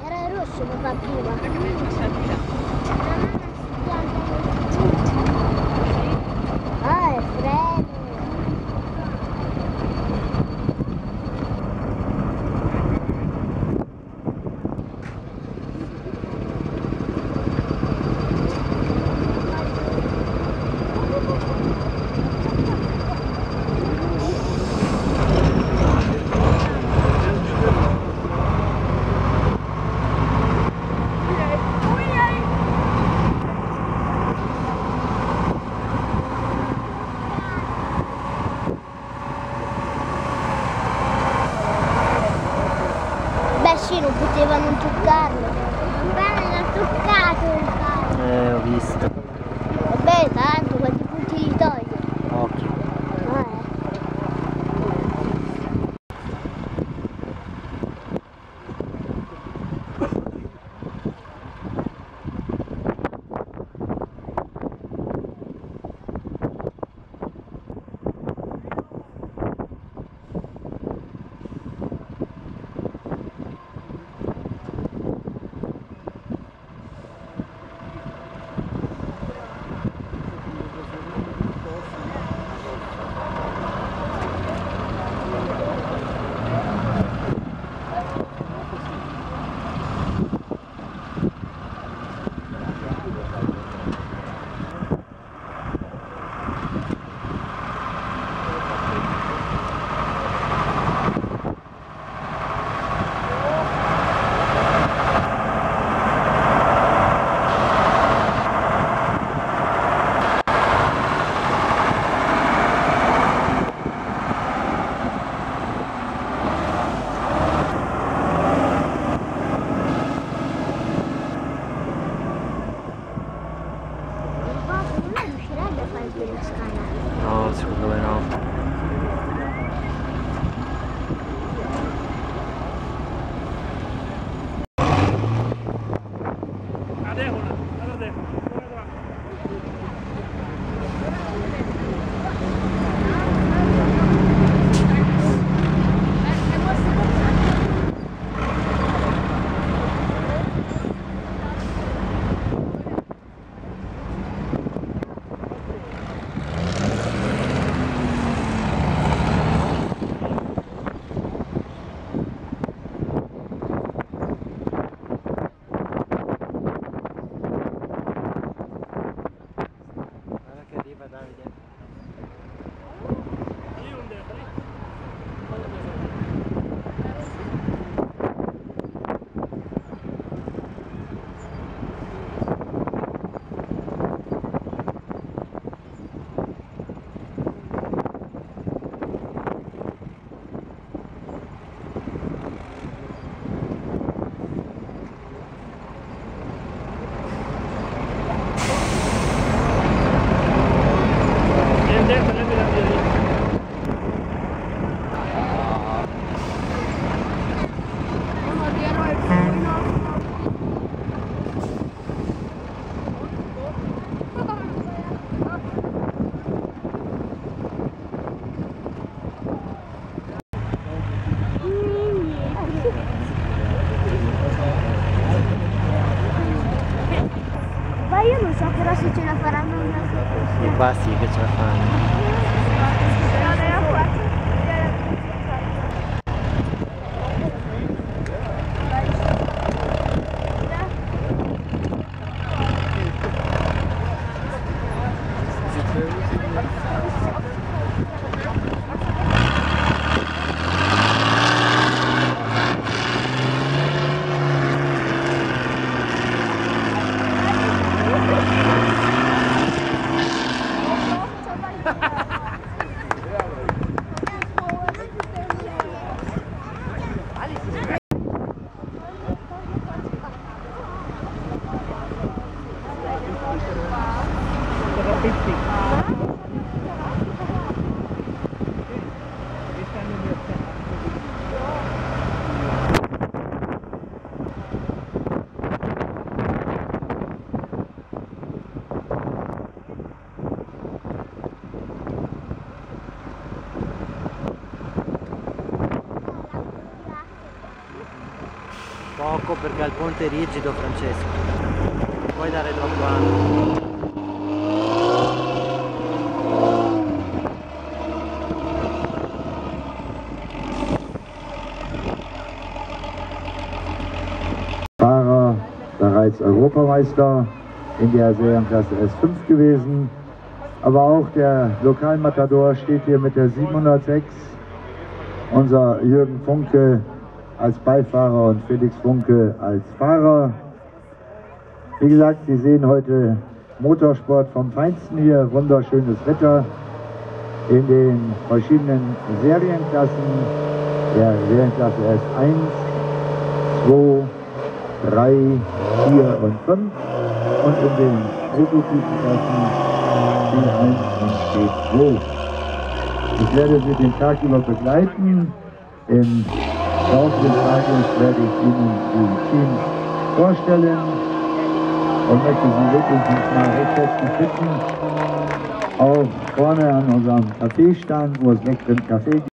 Era rosso papà prima. Ah, è freddo. Beh sì, non poteva non toccarlo. Beh, l'ha toccato il palo. Ho visto. Vabbè, tanto, quanti punti gli toglie? Occhio. No, secondo me no. Ma io non so però se ce la faranno una Sì, qua sì che ce la fanno. Poco perché il ponte è rigido, Francesco. Non puoi dare troppo ampio. Fahrer bereits Europameister in der Serienklasse S5 gewesen. Aber auch der Lokalmatador steht hier mit der 706. Unser Jürgen Funke als Beifahrer und Felix Funke als Fahrer. Wie gesagt, Sie sehen heute Motorsport vom Feinsten hier, wunderschönes Wetter in den verschiedenen Serienklassen, der Serienklasse S1, 2, 3, 4 und 5 und in den Prototypenklassen C1 und C2. Ich werde Sie den Tag über begleiten. Im Laufe des Tages werde ich Ihnen die Teams vorstellen und möchte Sie wirklich mal recht herzlich bitten, auch vorne an unserem Kaffeestand, wo es leckeren Kaffee gibt.